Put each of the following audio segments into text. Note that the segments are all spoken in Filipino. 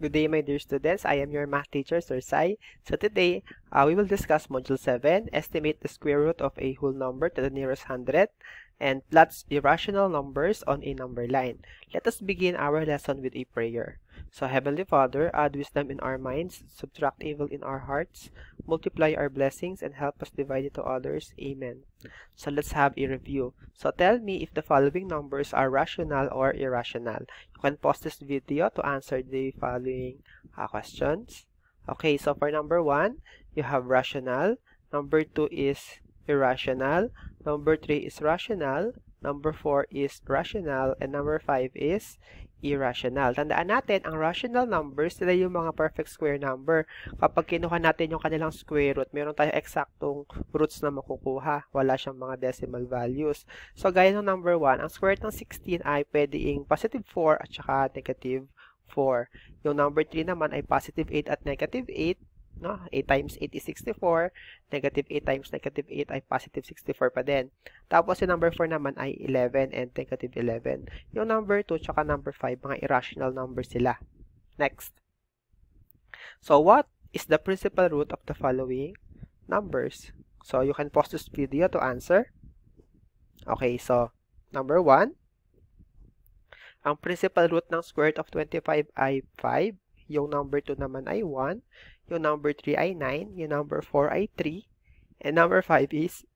Good day, my dear students. I am your math teacher, Sir Sai. So today, we will discuss Module 7, estimate the square root of a whole number to the nearest hundred, and plots irrational numbers on a number line. Let us begin our lesson with a prayer. So, Heavenly Father, add wisdom in our minds, subtract evil in our hearts, multiply our blessings, and help us divide it to others. Amen. So, let's have a review. So, tell me if the following numbers are rational or irrational. You can pause this video to answer the following questions. Okay, so for number 1, you have rational. Number 2 is irrational. Number 3 is rational. Number 4 is rational. And number 5 is irrational. Tandaan natin, ang rational numbers, sila yung mga perfect square number. Kapag kinuha natin yung kanilang square root, meron tayong eksaktong roots na makukuha. Wala siyang mga decimal values. So, gaya ng number 1, ang square root ng 16 ay pwedeng positive 4 at saka negative 4. Yung number 3 naman ay positive 8 at negative 8. No? 8 times 8 is 64. Negative 8 times negative 8 ay positive 64 pa din. Tapos yung number 4 naman ay 11 and negative 11. Yung number 2 tsaka number 5, mga irrational numbers sila. Next. So what is the principal root of the following numbers? So you can pause this video to answer. Okay, so number 1. Ang principal root ng square root of 25 ay 5. Yung number 2 naman ay 1. Yung number 3 ay 9. Yung number 4 ay 3. And number 5 is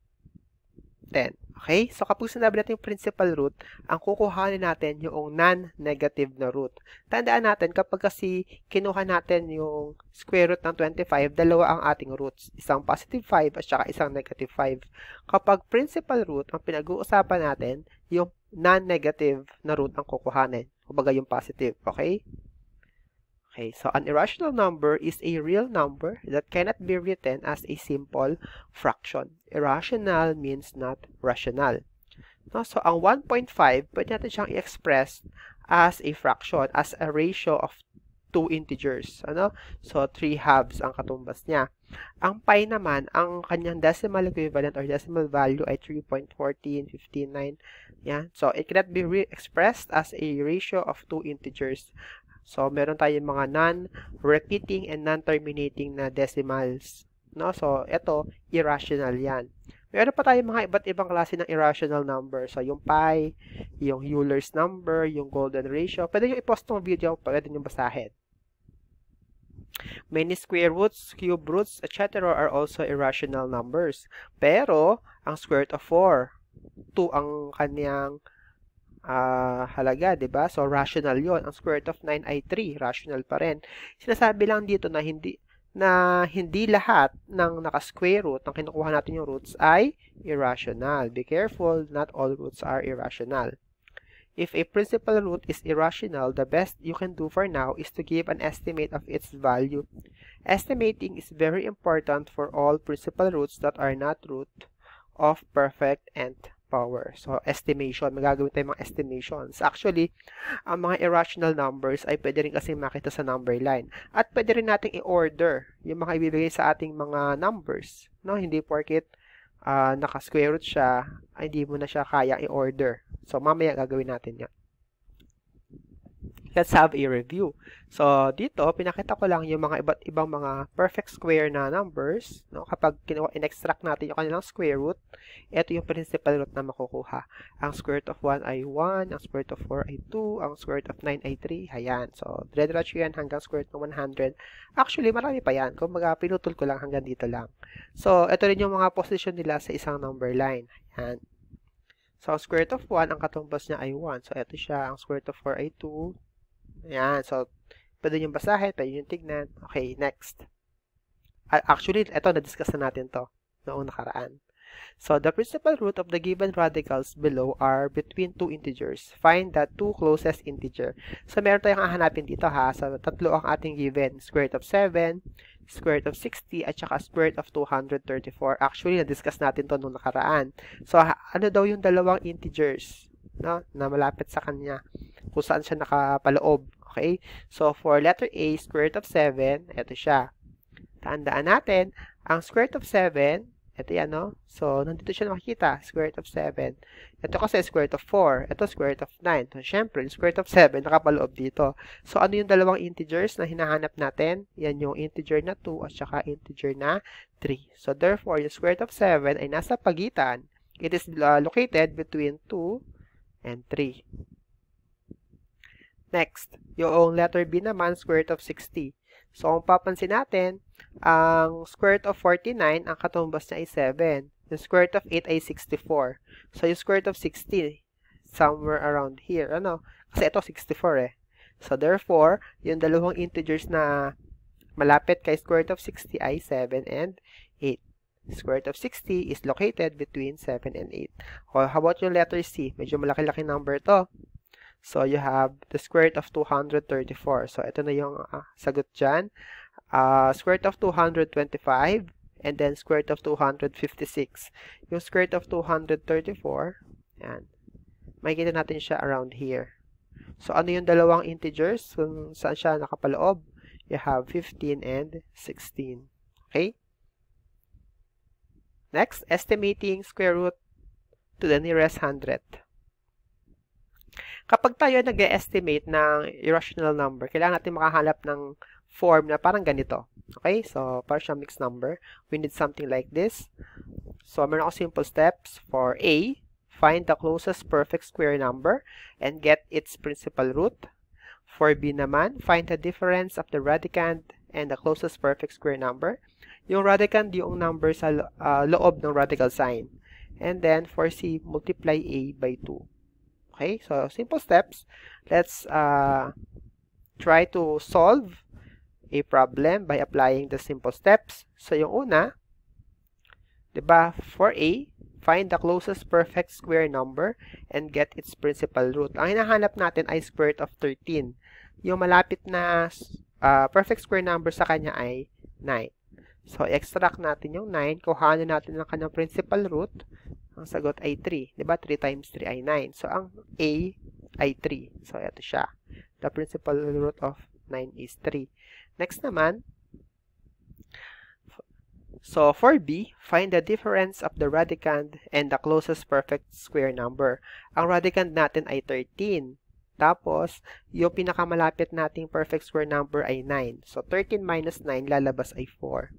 10. Okay? So, kapag sinabi natin yung principal root, ang kukuhanin natin yung non-negative na root. Tandaan natin, kapag kasi kinuha natin yung square root ng 25, dalawa ang ating roots. Isang positive 5 at saka isang negative 5. Kapag principal root, ang pinag-uusapan natin, yung non-negative na root ang kukuhanin. Kumbaga yung positive. Okay? Okay, so an irrational number is a real number that cannot be written as a simple fraction. Irrational means not rational. No, so ang 1.5, pwede natin siyang i-express as a fraction, as a ratio of 2 integers. Ano? So 3 halves ang katumbas niya. Ang pi naman, ang kanyang decimal equivalent or decimal value ay 3.1459. Yan. So it cannot be expressed as a ratio of 2 integers. So, meron tayong mga non-repeating and non-terminating na decimals. No? So, ito, irrational yan. Meron pa tayong mga iba't ibang klase ng irrational number. So, yung pi, yung Euler's number, yung golden ratio. Pwede nyo i-post ng video, pwede nyo basahin. Many square roots, cube roots, etc. are also irrational numbers. Pero, ang square root of 4, 2 ang kanyang halaga, diba? So, rational yon. Ang square root of 9 ay 3. Rational pa rin. Sinasabi lang dito na hindi lahat ng naka-square root, ng kinukuha natin yung roots, ay irrational. Be careful, not all roots are irrational. If a principal root is irrational, the best you can do for now is to give an estimate of its value. Estimating is very important for all principal roots that are not root of perfect nth power. So, estimation. Magagawin tayo mga estimations. Actually, ang mga irrational numbers ay pwede rin kasi makita sa number line. At pwede rin nating i-order yung mga ibibigay sa ating mga numbers. No? Hindi porket naka-square root siya, ay hindi mo na siya kaya i-order. So, mamaya gagawin natin yan. Let's have a review. So, dito, pinakita ko lang yung mga iba't ibang mga perfect square na numbers. No? Kapag in-extract natin yung kanilang square root, ito yung principal root na makukuha. Ang square root of 1 ay 1, ang square root of 4 ay 2, ang square root of 9 ay 3. Ayan. So, dire-diretso yan hanggang square root ng 100. Actually, marami pa yan. Kung pinutol ko lang hanggang dito lang. So, ito rin yung mga position nila sa isang number line. Ayan. So, ang square root of 1, ang katumbas niya ay 1. So, ito siya. Ang square root of 4 ay 2. Ayan. So, pwede yung basahin, pwede yung tignan. Okay, next. Actually, ito, na-discuss na natin to noong nakaraan. So, the principal root of the given radicals below are between 2 integers. Find the 2 closest integer. So, meron tayong hahanapin dito ha. So, tatlo ang ating given. Square root of 7, square root of 60, at saka square root of 234. Actually, na-discuss natin to noong nakaraan. So, ano daw yung dalawang integers, no, na malapit sa kanya? Kung saan siya nakapaloob. Okay? So, for letter A, square root of 7, ito siya. Tandaan natin, ang square root of 7, Ito yan, no? So, nandito siya makikita, square root of 7. Ito kasi square root of 4. Ito square root of 9. So, syempre, square root of 7, nakapaloob dito. So, ano yung dalawang integers na hinahanap natin? Yan yung integer na 2 at saka integer na 3. So, therefore, yung square root of 7 ay nasa pagitan. It is located between 2 and 3. Next, yung letter B naman, square root of 60. So, kung papansin natin, ang square root of 49, ang katumbas niya ay 7. Yung square root of 8 ay 64. So, yung square root of 60, somewhere around here. Ano? Kasi ito, 64 eh. So, therefore, yung dalawang integers na malapit kay square root of 60 ay 7 and 8. Square root of 60 is located between 7 and 8. O, how about yung letter C? Medyo malaki-laki number to. So, you have the square root of 234. So, ito na yung sagot dyan. Square root of 225 and then square root of 256. Yung square root of 234, yan. Makikita natin siya around here. So, ano yung dalawang integers? Kung saan siya nakapaloob? You have 15 and 16. Okay? Next, estimating square root to the nearest 100. Kapag tayo nag-estimate ng irrational number, kailangan natin makahanap ng form na parang ganito. Okay? So, para siyang mixed number. We need something like this. So, meron ako simple steps. For A, find the closest perfect square number and get its principal root. For B naman, find the difference of the radicand and the closest perfect square number. Yung radicand, yung number sa loob ng radical sign. And then, for C, multiply A by 2. Okay, so simple steps. Let's try to solve a problem by applying the simple steps. So yung una, diba, for A, find the closest perfect square number and get its principal root. Ang hinahanap natin ay square root of 13. Yung malapit na perfect square number sa kanya ay 9. So extract natin yung 9, kuhanin natin ang kanyang principal root. Ang sagot ay 3. Diba? 3 times 3 ay 9. So, ang A ay 3. So, ito siya. The principal root of 9 is 3. Next naman, so for B, find the difference of the radicand and the closest perfect square number. Ang radicand natin ay 13. Tapos, yung pinakamalapit nating perfect square number ay 9. So, 13 minus 9, lalabas ay 4.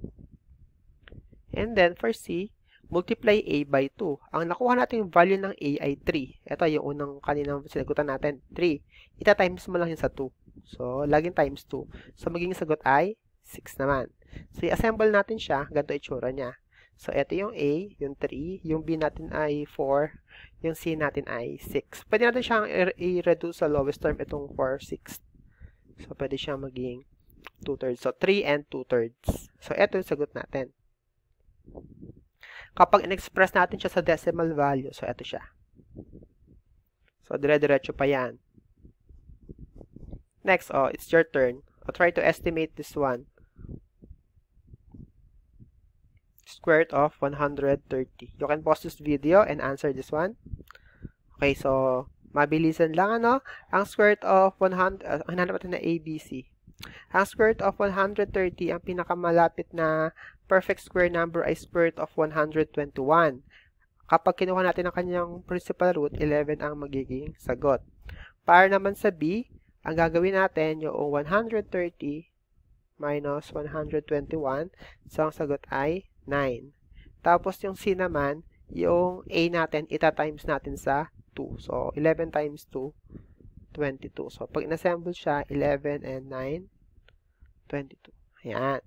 And then, for C, multiply A by 2. Ang nakuha natin value ng A ay 3. Ito yung unang kaninang sinagutan natin, 3. Ita-times mo lang yun sa 2. So, laging times 2. So, magiging sagot ay 6 naman. So, i-assemble natin siya. Ganito itsura niya. So, ito yung A, yung 3. Yung B natin ay 4. Yung C natin ay 6. Pwede natin siyang i-reduce sa lowest term itong 4, 6. So, pwede siyang maging 2/3. So, 3 and 2/3. So, ito yung sagot natin. Kapag in-express natin siya sa decimal value, so ito siya. So, dire-diretso pa yan. Next, it's your turn. I'll try to estimate this one. Square root of 130. You can pause this video and answer this one. Okay, so, mabilisan lang, ano? Ang square root of 100, hanap natin na ABC. Ang square root of 130, ang pinakamalapit na perfect square number ay square root of 121. Kapag kinuha natin ang kanyang principal root, 11 ang magiging sagot. Para naman sa B, ang gagawin natin yung 130 minus 121. So, ang sagot ay 9. Tapos, yung C naman, yung A natin, ita-times natin sa 2. So, 11 times 2, 22. So, pag in-assemble siya, 11 and 9, 22. Ayan.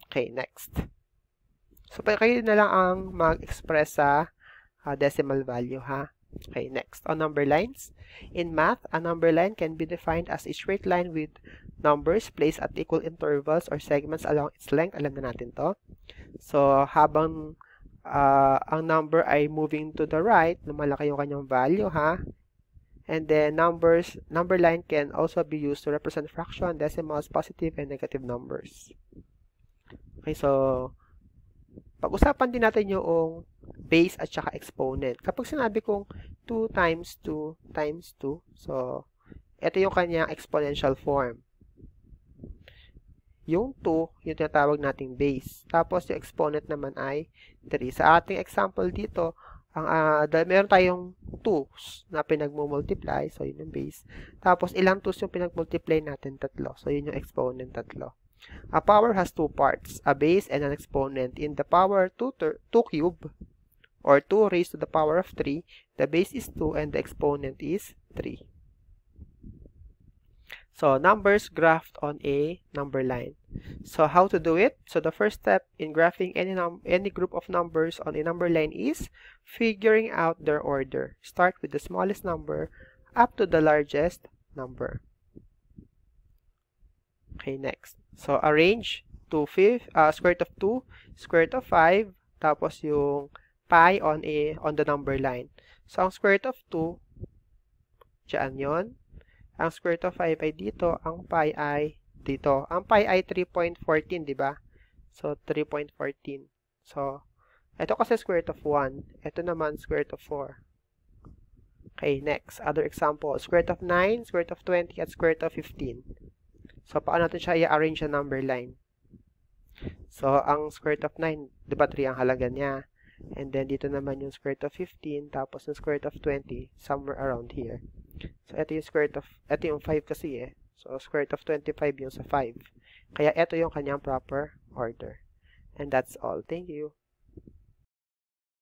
Okay, next. So, kayo na lang ang mag-express sa decimal value, ha? Okay, next. On number lines. In math, a number line can be defined as a straight line with numbers placed at equal intervals or segments along its length. Alam na natin to. So, habang ang number ay moving to the right, lumalaki yung kanyang value, ha? And then, number line can also be used to represent fraction, decimals, positive, and negative numbers. Okay, so, pag-usapan din natin yung base at saka exponent. Kapag sinabi kong 2 times 2 times 2, so, ito yung kanyang exponential form. Yung 2, yung tinatawag nating base. Tapos, yung exponent naman ay 3. Sa ating example dito, meron tayong 2's na pinagmumultiply. So, yun yung base. Tapos, ilang 2's yung pinagmultiply natin? 3. So, yun yung exponent 3. A power has 2 parts, a base and an exponent. In the power 2 cube, or 2 raised to the power of 3, the base is 2 and the exponent is 3. So, numbers graphed on a number line. So, how to do it? So, the first step in graphing any group of numbers on a number line is figuring out their order. Start with the smallest number up to the largest number. Okay, next. So, arrange square root of 2, square root of 5, tapos yung pi on the number line. So, ang square root of 2, dyan yun. Ang square root of 5 ay dito, ang pi ay dito. Ang pi ay 3.14, di ba? So, 3.14. So, ito kasi square root of 1. Ito naman square root of 4. Okay, next. Other example. Square root of 9, square root of 20, at square root of 15. So, paano natin siya i-arrange sa number line? So, ang square root of 9, di ba 3 ang halaga niya? And then, dito naman yung square root of 15, tapos yung square root of 20, somewhere around here. So, ito yung square root of, ito yung 5 kasi eh. So, square root of 25 yung sa 5. Kaya, ito yung kanyang proper order. And that's all. Thank you.